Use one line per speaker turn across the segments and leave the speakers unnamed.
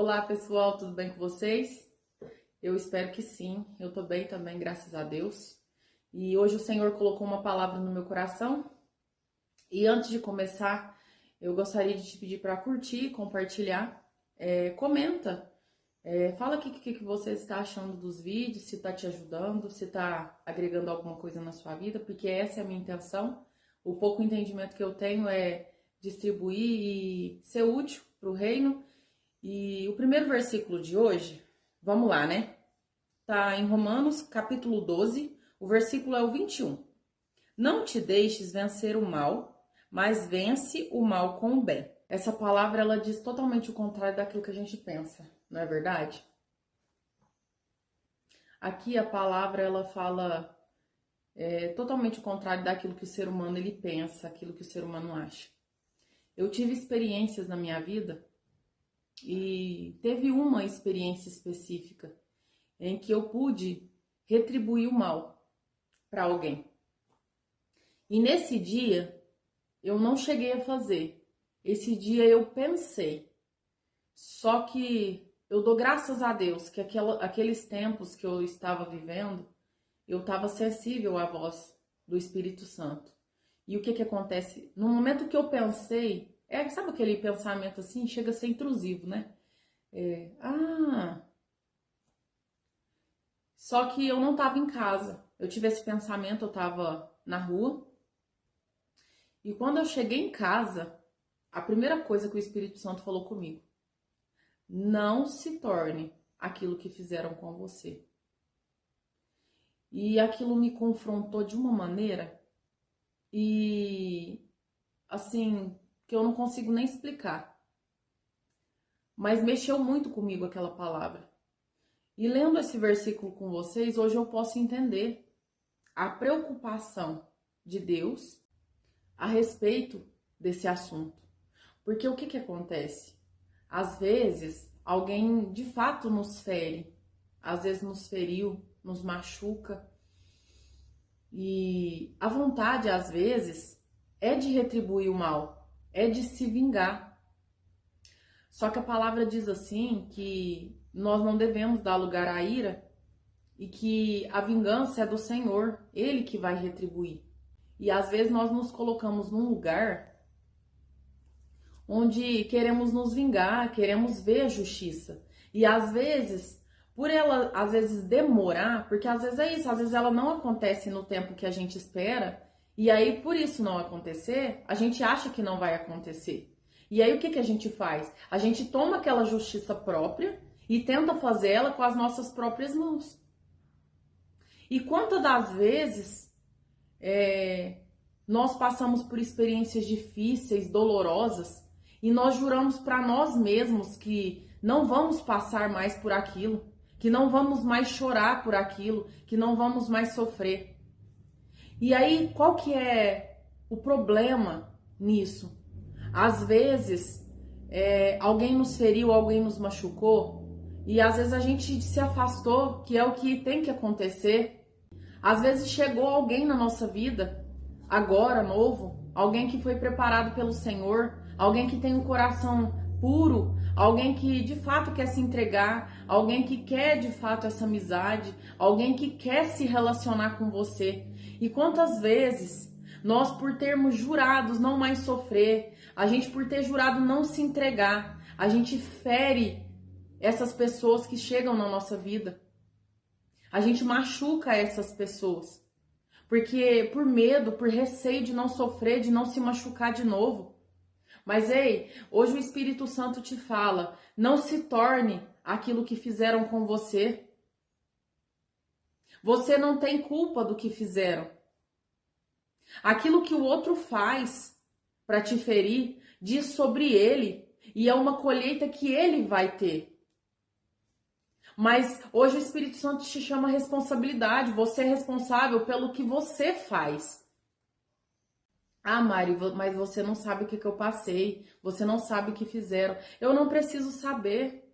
Olá pessoal, tudo bem com vocês? Eu espero que sim, eu tô bem também, graças a Deus. E hoje o Senhor colocou uma palavra no meu coração. E antes de começar, eu gostaria de te pedir para curtir, compartilhar, comenta, fala o que você está achando dos vídeos, se está te ajudando, se está agregando alguma coisa na sua vida, porque essa é a minha intenção. O pouco entendimento que eu tenho é distribuir e ser útil para o reino. E o primeiro versículo de hoje, vamos lá, né? Tá em Romanos, capítulo 12, o versículo é o 21. Não te deixes vencer o mal, mas vence o mal com o bem. Essa palavra, ela diz totalmente o contrário daquilo que a gente pensa, não é verdade? Aqui a palavra, ela fala totalmente o contrário daquilo que o ser humano ele pensa, aquilo que o ser humano acha. Eu tive experiências na minha vida e teve uma experiência específica em que eu pude retribuir o mal para alguém. E nesse dia, eu não cheguei a fazer. Esse dia eu pensei. Só que eu dou graças a Deus que aqueles tempos que eu estava vivendo, eu estava sensível à voz do Espírito Santo. E o que acontece? No momento que eu pensei, sabe aquele pensamento assim? Chega a ser intrusivo, né? Só que eu não estava em casa. Eu tive esse pensamento, eu estava na rua. E quando eu cheguei em casa, a primeira coisa que o Espírito Santo falou comigo: não se torne aquilo que fizeram com você. E aquilo me confrontou de uma maneira assim, que eu não consigo nem explicar. Mas mexeu muito comigo aquela palavra. E lendo esse versículo com vocês, hoje eu posso entender a preocupação de Deus a respeito desse assunto. Porque o que acontece? Às vezes, alguém de fato nos fere, às vezes nos feriu, nos machuca. E a vontade, às vezes, é de retribuir o mal, é de se vingar. Só que a palavra diz assim que nós não devemos dar lugar à ira e que a vingança é do Senhor, Ele que vai retribuir. E às vezes nós nos colocamos num lugar onde queremos nos vingar, queremos ver a justiça. E às vezes, por ela às vezes demorar, porque às vezes é isso, às vezes ela não acontece no tempo que a gente espera, e aí por isso não acontecer, a gente acha que não vai acontecer. E aí o que a gente faz? A gente toma aquela justiça própria e tenta fazer ela com as nossas próprias mãos. E quantas das vezes nós passamos por experiências difíceis, dolorosas, e nós juramos para nós mesmos que não vamos passar mais por aquilo, que não vamos mais chorar por aquilo, que não vamos mais sofrer. E aí, qual que é o problema nisso? Às vezes, alguém nos feriu, alguém nos machucou, e às vezes a gente se afastou, que é o que tem que acontecer. Às vezes chegou alguém na nossa vida, agora, novo, alguém que foi preparado pelo Senhor, alguém que tem um coração puro, alguém que de fato quer se entregar, alguém que quer de fato essa amizade, alguém que quer se relacionar com você. E quantas vezes nós, por termos jurados não mais sofrer, a gente por ter jurado não se entregar, a gente fere essas pessoas que chegam na nossa vida. A gente machuca essas pessoas. Porque por medo, por receio de não sofrer, de não se machucar de novo. Mas ei, hoje o Espírito Santo te fala, não se torne aquilo que fizeram com você. Você não tem culpa do que fizeram. Aquilo que o outro faz para te ferir, diz sobre ele, e é uma colheita que ele vai ter. Mas hoje o Espírito Santo te chama a responsabilidade, você é responsável pelo que você faz. Ah, Mari, mas você não sabe o que eu passei, você não sabe o que fizeram. Eu não preciso saber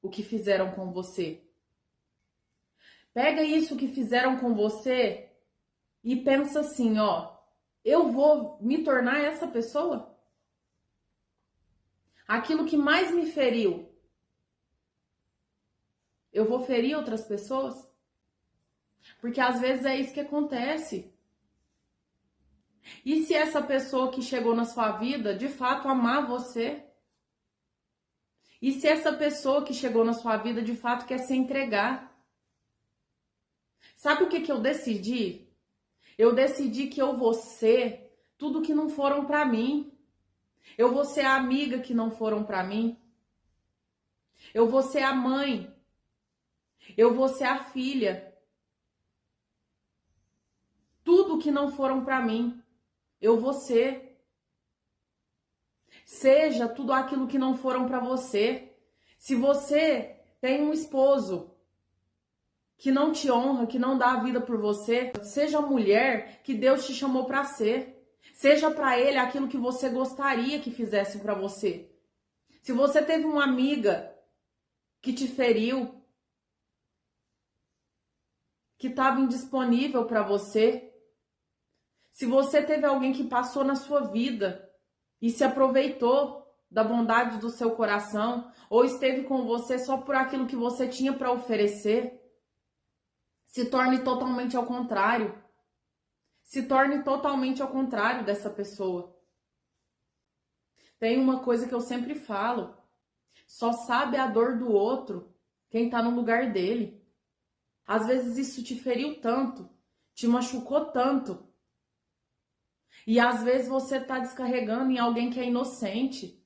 o que fizeram com você. Pega isso que fizeram com você e pensa assim, ó, eu vou me tornar essa pessoa? Aquilo que mais me feriu, Eu vou ferir outras pessoas? Porque às vezes é isso que acontece. E se essa pessoa que chegou na sua vida, de fato, amar você? E se essa pessoa que chegou na sua vida, de fato, quer se entregar? Sabe o que eu decidi? Eu decidi que eu vou ser tudo que não foram pra mim. Eu vou ser a amiga que não foram pra mim. Eu vou ser a mãe. Eu vou ser a filha. Tudo que não foram pra mim, eu vou ser. Seja tudo aquilo que não foram pra você. Se você tem um esposo que não te honra, que não dá a vida por você, seja a mulher que Deus te chamou pra ser. Seja pra ele aquilo que você gostaria que fizesse pra você. Se você teve uma amiga que te feriu, que estava indisponível pra você, se você teve alguém que passou na sua vida e se aproveitou da bondade do seu coração, ou esteve com você só por aquilo que você tinha para oferecer, se torne totalmente ao contrário. Se torne totalmente ao contrário dessa pessoa. Tem uma coisa que eu sempre falo: só sabe a dor do outro quem tá no lugar dele. Às vezes isso te feriu tanto, te machucou tanto, e às vezes você tá descarregando em alguém que é inocente,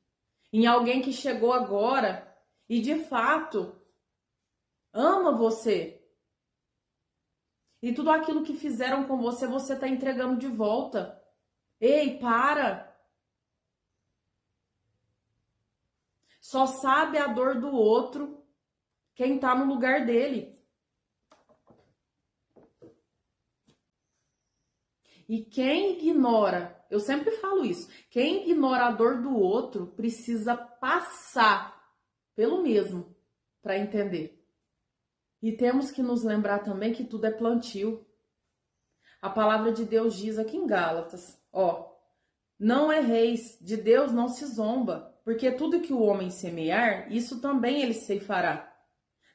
em alguém que chegou agora e de fato ama você. E tudo aquilo que fizeram com você, você tá entregando de volta. Ei, para! Só sabe a dor do outro quem tá no lugar dele. E quem ignora, eu sempre falo isso, quem ignora a dor do outro precisa passar pelo mesmo para entender. E temos que nos lembrar também que tudo é plantio. A palavra de Deus diz aqui em Gálatas, não erreis, de Deus não se zomba, porque tudo que o homem semear, isso também ele ceifará.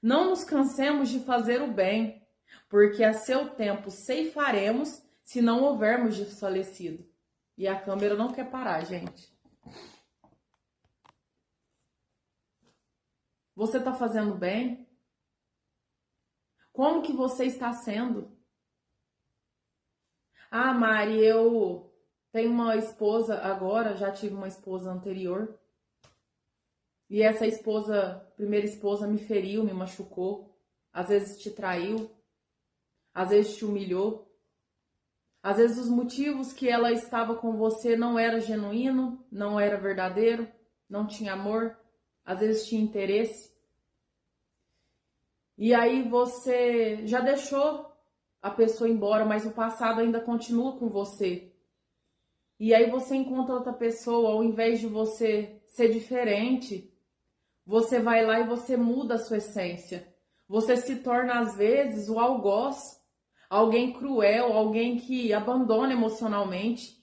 Não nos cansemos de fazer o bem, porque a seu tempo ceifaremos, se não houvermos desfalecido. E a câmera não quer parar, gente. Você está fazendo bem? Como que você está sendo? Ah, Mari, eu tenho uma esposa agora, já tive uma esposa anterior. E essa primeira esposa me feriu, me machucou. Às vezes te traiu. Às vezes te humilhou. Às vezes os motivos que ela estava com você não era genuíno, não era verdadeiro, não tinha amor. Às vezes tinha interesse. E aí você já deixou a pessoa embora, mas o passado ainda continua com você. E aí você encontra outra pessoa, ao invés de você ser diferente, você vai lá e você muda a sua essência. Você se torna, às vezes, o algoz, alguém cruel, alguém que abandona emocionalmente.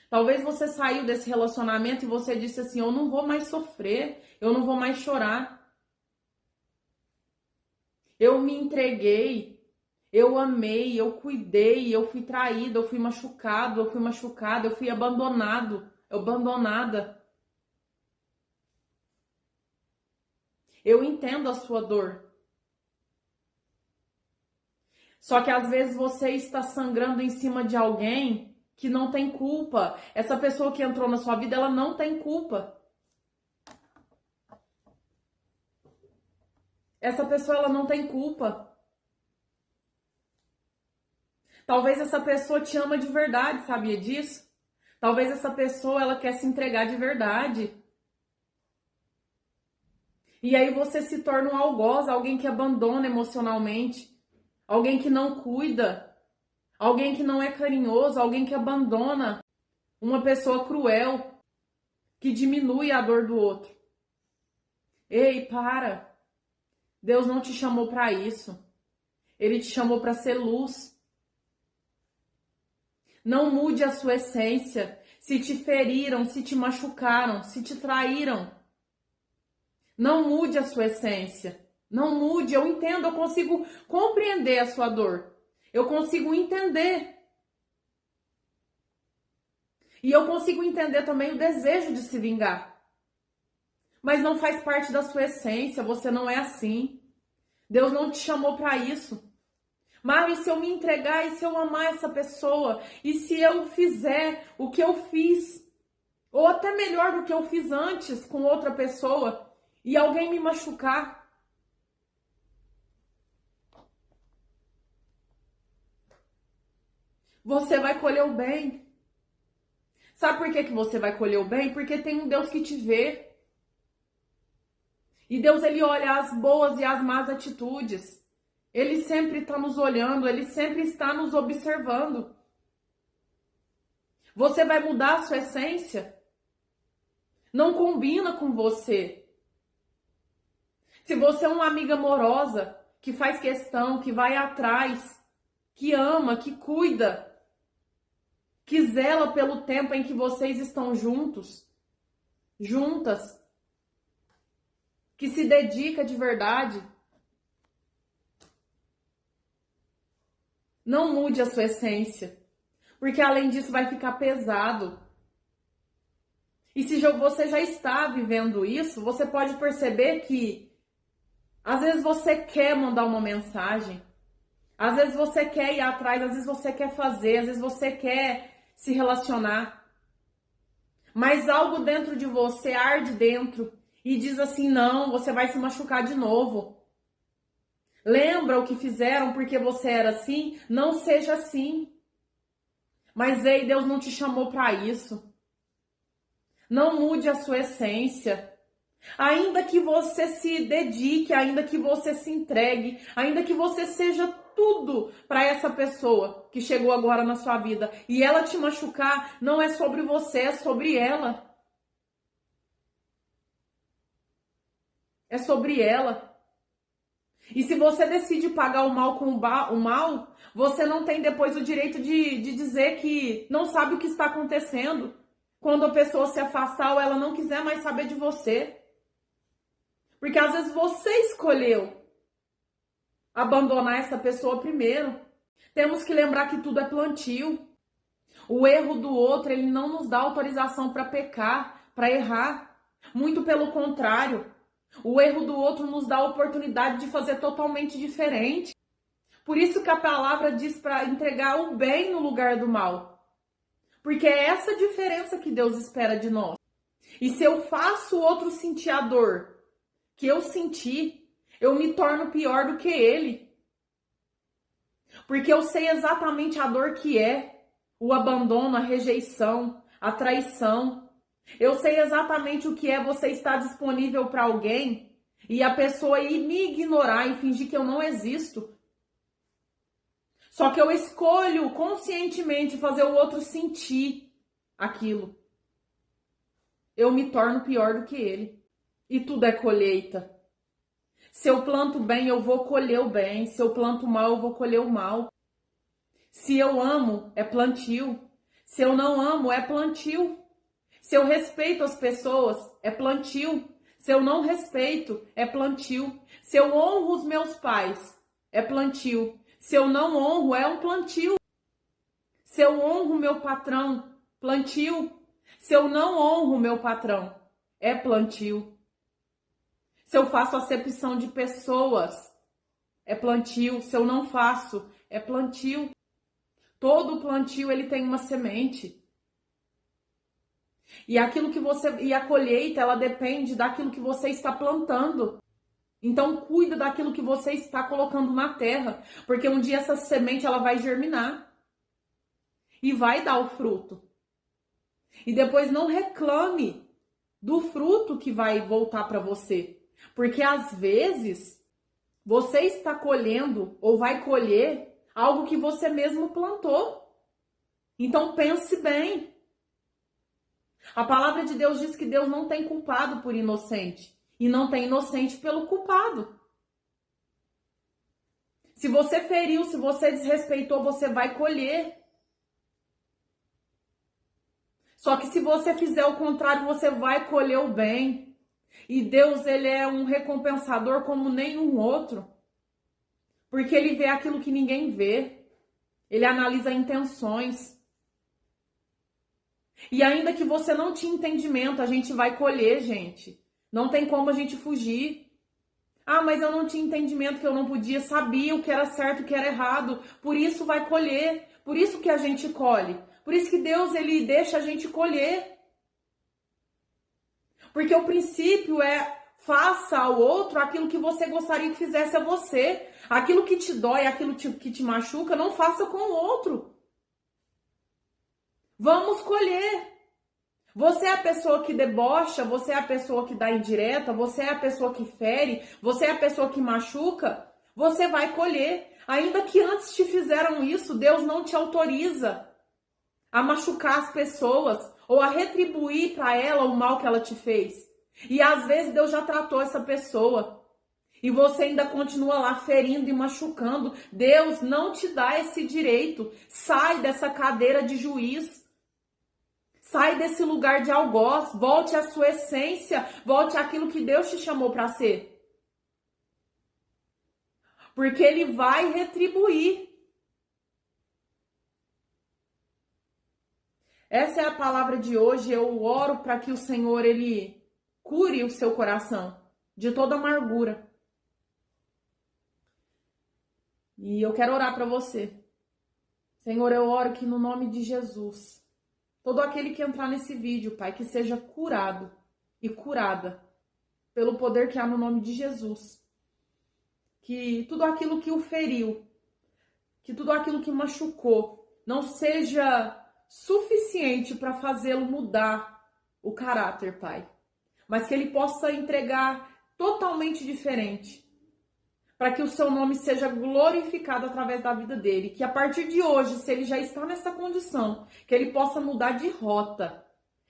Talvez você saiu desse relacionamento e você disse assim: eu não vou mais sofrer, eu não vou mais chorar. Eu me entreguei, eu amei, eu cuidei, eu fui traída, eu fui machucado, eu fui machucada, eu fui abandonado, abandonada. Eu entendo a sua dor. Só que às vezes você está sangrando em cima de alguém que não tem culpa. Essa pessoa que entrou na sua vida, ela não tem culpa. Essa pessoa, ela não tem culpa. Talvez essa pessoa te ama de verdade, sabia disso? Talvez essa pessoa, ela quer se entregar de verdade. E aí você se torna um algoz, alguém que abandona emocionalmente, alguém que não cuida, alguém que não é carinhoso, alguém que abandona, uma pessoa cruel, que diminui a dor do outro. Ei, para! Deus não te chamou para isso. Ele te chamou para ser luz. Não mude a sua essência. Se te feriram, se te machucaram, se te traíram, não mude a sua essência. Não mude, eu entendo, eu consigo compreender a sua dor. Eu consigo entender. E eu consigo entender também o desejo de se vingar. Mas não faz parte da sua essência, você não é assim. Deus não te chamou para isso. Mas e se eu me entregar, e se eu amar essa pessoa, e se eu fizer o que eu fiz, ou até melhor do que eu fiz antes com outra pessoa, e alguém me machucar? Você vai colher o bem. Sabe por que você vai colher o bem? Porque tem um Deus que te vê. E Deus, ele olha as boas e as más atitudes. Ele sempre está nos olhando, ele sempre está nos observando. Você vai mudar a sua essência? Não combina com você. Se você é uma amiga amorosa, que faz questão, que vai atrás, que ama, que cuida, que zela pelo tempo em que vocês estão juntos, juntas, que se dedica de verdade, não mude a sua essência, porque além disso vai ficar pesado. E se você já está vivendo isso, você pode perceber que às vezes você quer mandar uma mensagem, às vezes você quer ir atrás, às vezes você quer fazer, às vezes você quer se relacionar. Mas algo dentro de você arde dentro e diz assim, não, você vai se machucar de novo. Lembra o que fizeram porque você era assim? Não seja assim. Mas ei, Deus não te chamou para isso. Não mude a sua essência. Ainda que você se dedique, ainda que você se entregue, ainda que você seja tudo para essa pessoa que chegou agora na sua vida e ela te machucar, não é sobre você, é sobre ela. É sobre ela. E se você decide pagar o mal com o mal, você não tem depois o direito de dizer que não sabe o que está acontecendo quando a pessoa se afastar ou ela não quiser mais saber de você. Porque às vezes você escolheu abandonar essa pessoa primeiro. Temos que lembrar que tudo é plantio. O erro do outro, ele não nos dá autorização para pecar, para errar. Muito pelo contrário. O erro do outro nos dá a oportunidade de fazer totalmente diferente. Por isso que a palavra diz para entregar o bem no lugar do mal. Porque é essa diferença que Deus espera de nós. E se eu faço o outro sentir a dor que eu senti, eu me torno pior do que ele. Porque eu sei exatamente a dor que é o abandono, a rejeição, a traição. Eu sei exatamente o que é você estar disponível para alguém e a pessoa ir me ignorar e fingir que eu não existo. Só que eu escolho conscientemente fazer o outro sentir aquilo. Eu me torno pior do que ele. E tudo é colheita. Se eu planto bem, eu vou colher o bem. Se eu planto mal, eu vou colher o mal. Se eu amo, é plantio. Se eu não amo, é plantio. Se eu respeito as pessoas, é plantio. Se eu não respeito, é plantio. Se eu honro os meus pais, é plantio. Se eu não honro, é um plantio. Se eu honro meu patrão, plantio. Se eu não honro meu patrão, é plantio. Se eu faço acepção de pessoas, é plantio. Se eu não faço, é plantio. Todo plantio ele tem uma semente. E a colheita, ela depende daquilo que você está plantando. Então cuida daquilo que você está colocando na terra, porque um dia essa semente ela vai germinar e vai dar o fruto. E depois não reclame do fruto que vai voltar para você. Porque às vezes você está colhendo ou vai colher algo que você mesmo plantou. Então pense bem. A palavra de Deus diz que Deus não tem culpado por inocente e não tem inocente pelo culpado. Se você feriu, se você desrespeitou, você vai colher. Só que se você fizer o contrário, você vai colher o bem. E Deus, ele é um recompensador como nenhum outro. Porque ele vê aquilo que ninguém vê. Ele analisa intenções. E ainda que você não tinha entendimento, a gente vai colher, gente. Não tem como a gente fugir. Ah, mas eu não tinha entendimento, que eu não podia, sabia o que era certo e o que era errado. Por isso vai colher. Por isso que a gente colhe. Por isso que Deus, ele deixa a gente colher. Porque o princípio é: faça ao outro aquilo que você gostaria que fizesse a você. Aquilo que te dói, aquilo que te machuca, não faça com o outro. Vamos colher. Você é a pessoa que debocha, você é a pessoa que dá indireta, você é a pessoa que fere, você é a pessoa que machuca, você vai colher. Ainda que antes te fizeram isso, Deus não te autoriza a machucar as pessoas ou a retribuir para ela o mal que ela te fez. E às vezes Deus já tratou essa pessoa e você ainda continua lá ferindo e machucando. Deus não te dá esse direito. Sai dessa cadeira de juiz. Sai desse lugar de algoz. Volte à sua essência. Volte àquilo que Deus te chamou para ser. Porque Ele vai retribuir. Essa é a palavra de hoje. Eu oro para que o Senhor, Ele cure o seu coração de toda amargura. E eu quero orar para você. Senhor, eu oro que no nome de Jesus, todo aquele que entrar nesse vídeo, Pai, que seja curado e curada pelo poder que há no nome de Jesus. Que tudo aquilo que o feriu, que tudo aquilo que machucou, não seja suficiente para fazê-lo mudar o caráter, Pai. Mas que ele possa entregar totalmente diferente, para que o seu nome seja glorificado através da vida dele. Que a partir de hoje, se ele já está nessa condição, que ele possa mudar de rota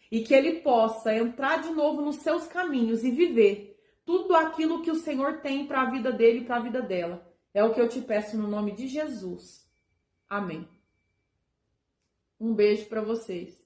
e que ele possa entrar de novo nos seus caminhos e viver tudo aquilo que o Senhor tem para a vida dele e para a vida dela. É o que eu te peço no nome de Jesus. Amém. Um beijo para vocês.